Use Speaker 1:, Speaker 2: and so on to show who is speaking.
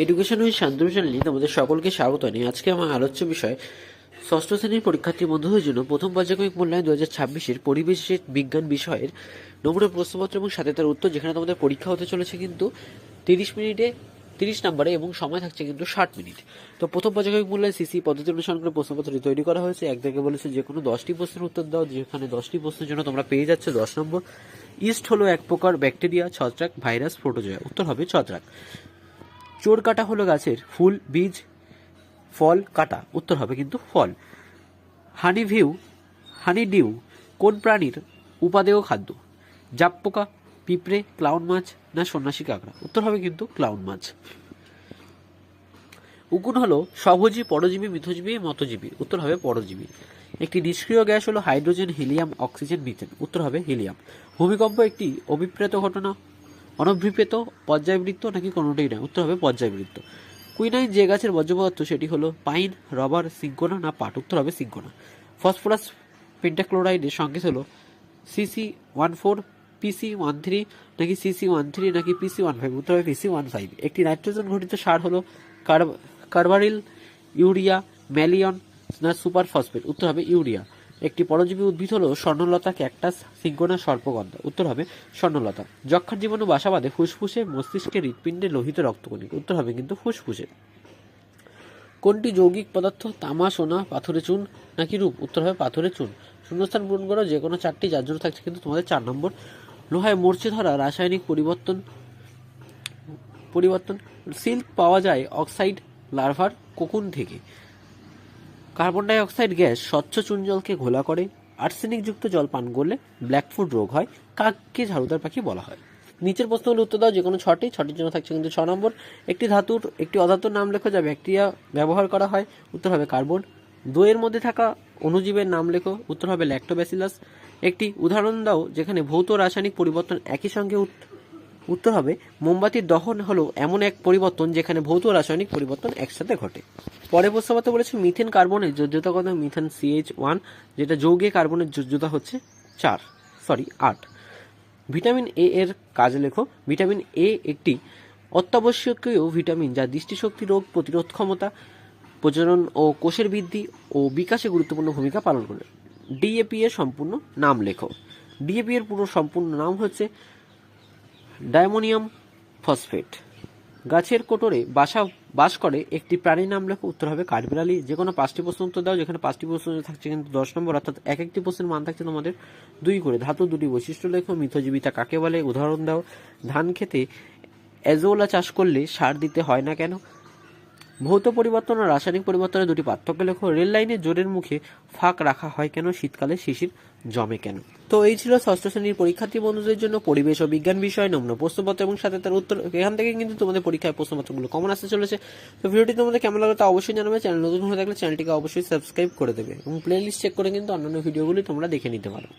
Speaker 1: Education with Shantanu চ্যানেলে তোমাদের সকলকে স্বাগত জানাই। আজকে আমার আলোচ্য বিষয় ষষ্ঠ শ্রেণীর পরীক্ষার্থী বন্ধুদের জন্য প্রথম পর্যায়ক্রমিক মূল্যায়ন 2026-এর পরিবেশ বিজ্ঞান বিষয়ের নমুনা প্রশ্নপত্র এবং সাথে তার উত্তর, যেখানে তোমাদের পরীক্ষা হতে চলেছে কিন্তু 30 মিনিটে 30 নম্বরে এবং সময় থাকছে কিন্তু 60 মিনিট। তো প্রথম পর্যায়ক্রমিক মূল্যায়ন সিসি পদ্ধতি অনুসরণ করে প্রশ্নপত্রটি তৈরি করা হয়েছে। এক থেকে বলেছে যে কোনো 10টি প্রশ্নের উত্তর দাও, যেখানে 10টি প্রশ্নের জন্য তোমরা পেয়ে যাচ্ছে 10 নম্বর। ইস্ট হলো এক প্রকার ব্যাকটেরিয়া, ছত্রাক, ভাইরাস, প্রোটোজোয়া। উত্তর হবে ছত্রাক। চোর কাটা হলো গাছের ফুল, বীজ, ফল কাটা। উত্তর হবে কিন্তু ফল। হানি ডিউ কোন প্রাণীর উপাদেয় খাদ্য? জাপ পোকা, পিঁপড়ে, ক্লাউন মাছ না সন্ন্যাসী কাঁকড়া? উত্তর হবে কিন্তু ক্লাউন মাছ। উকুন হলো স্বভোজী, পরজীবী, মিথজীবী, মতজীবী? উত্তর হবে পরজীবী। একটি নিষ্ক্রিয় গ্যাস হলো হাইড্রোজেন, হিলিয়াম, অক্সিজেন, মিথেন? উত্তর হবে হিলিয়াম। ভূমিকম্প একটি অভিপ্রেত ঘটনা, অনভিপ্রেত, পর্যায়বৃত্ত নাকি কোনোটাই নয়? উত্তর হবে পর্যায়বৃত্ত। কুইনাইন যে গাছের বর্জ্য পদার্থ সেটি হলো পাইন, রবার, সিঙ্কোনা না পাট? উত্তর হবে সিঙ্কোনা। ফসফরাস পেন্টাক্লোরাইডের সংকেত হলো CC14, PC13 নাকি CC13 নাকি PC15? উত্তর হবে PC15। একটি নাইট্রোজেন ঘটিত সার হলো কার্বারিল, ইউরিয়া, ম্যালিয়ন না সুপার ফসফেট? উত্তর হবে ইউরিয়া। একটি পরজীবী উদ্ভিদ হলো স্বর্ণলতা, ক্যাকটাস, সিঙ্কোনা, সর্পগন্ধা? উত্তর হবে স্বর্ণলতা। যক্ষার জীবাণু বাসা বাঁধে ফুসফুসে, মস্তিষ্কে, হৃৎপিণ্ডে, লোহিত রক্তকণিকা? উত্তর হবে কিন্তু ফুসফুসে। কোনটি যৌগিক পদার্থ? তামা, সোনা, পাথরে চুন নাকি রূপ? উত্তর হবে পাথরে চুন। শূন্যস্থান পূরণ করো যে কোনো 4টি, যার জন্য থাকছে কিন্তু তোমাদের 4 নম্বর। লোহায় মরচে ধরা রাসায়নিক পরিবর্তন। সিল্ক পাওয়া যায় অক্সাইড লার্ভার কোকুন থেকে। কার্বন ডাই অক্সাইড গ্যাস স্বচ্ছ চুন জলকে ঘোলা করে। আর্সেনিকযুক্ত জল পান করলে ব্ল্যাকফুট রোগ হয়। কাককে ঝাড়ুদার পাখি বলা হয়? নিচের প্রশ্নগুলো উত্তর দাও যে কোনো 6টির জন্য থাকছে কিন্তু 6 নম্বর। একটি অধাতুর নাম লেখো যা ব্যাকটেরিয়া ব্যবহার করা হয়? উত্তর হবে কার্বন। দইয়ের মধ্যে থাকা অণুজীবের নাম লেখো? উত্তর হবে ল্যাক্টোব্যাসিলাস। একটি উদাহরণ দাও যেখানে ভৌত রাসায়নিক পরিবর্তন একই সঙ্গে উত্তর হবে মোমবাতির দহন হলো এমন এক পরিবর্তন যেখানে ভৌত রাসায়নিক পরিবর্তন একসাথে ঘটে। পরে প্রশ্নপত্র বলেছে মিথেন কার্বনের যোজ্যতা কত? মিথেন CH1, যেটা যৌগে কার্বনের যোজ্যতা হচ্ছে 8। ভিটামিন এ এর কাজ লেখো? ভিটামিন এ একটি অত্যাবশ্যকীয় ভিটামিন যা দৃষ্টিশক্তি, রোগ প্রতিরোধ ক্ষমতা, প্রজনন ও কোষের বৃদ্ধি ও বিকাশে গুরুত্বপূর্ণ ভূমিকা পালন করে। DAP এর সম্পূর্ণ নাম লেখো? DAP এর পুরো সম্পূর্ণ নাম হচ্ছে ডায়মোনিয়াম ফসফেট। গাছের কোটরে বাস করে একটি প্রাণীর নাম লেখো? উত্তর হবে কাঠবিড়ালি। যে কোনো 5টি প্রশ্ন উত্তর দাও, যেখানে 5টি প্রশ্ন থাকছে কিন্তু 10 নম্বর, অর্থাৎ একটি প্রশ্নের মান থাকছে তোমাদের 2 করে। ধাতু 2টি বৈশিষ্ট্য লেখো? মিথজীবিতা কাকে বলে? উদাহরণ দাও। ধান খেতে অ্যাজোলা চাষ করলে সার দিতে হয় না কেন? ভৌত পরিবর্তন ও রাসায়নিক পরিবর্তনের 2টি পার্থক্য লেখো? রেল লাইনে জোরের মুখে ফাঁক রাখা হয় কেন? শীতকালে শিশির জমে কেন? তো এই ছিল ষষ্ঠ শ্রেণীর পরীক্ষার্থী বন্ধুদের জন্য পরিবেশ ও বিজ্ঞান বিষয় নমুনা প্রশ্নপত্র এবং সাথে তার উত্তর। এখান থেকে কিন্তু তোমাদের পরীক্ষায় প্রশ্নপত্রগুলো কমন আসতে চলেছে। তো ভিডিওটি তোমাদের কেমন লাগলো তা অবশ্যই জানাবে। চ্যানেল নতুন হয়ে থাকলে চ্যানেলটিকে অবশ্যই সাবস্ক্রাইব করে দেবে এবং প্লে লিস্ট চেক করে কিন্তু অন্যান্য ভিডিওগুলি তোমরা দেখে নিতে পারো।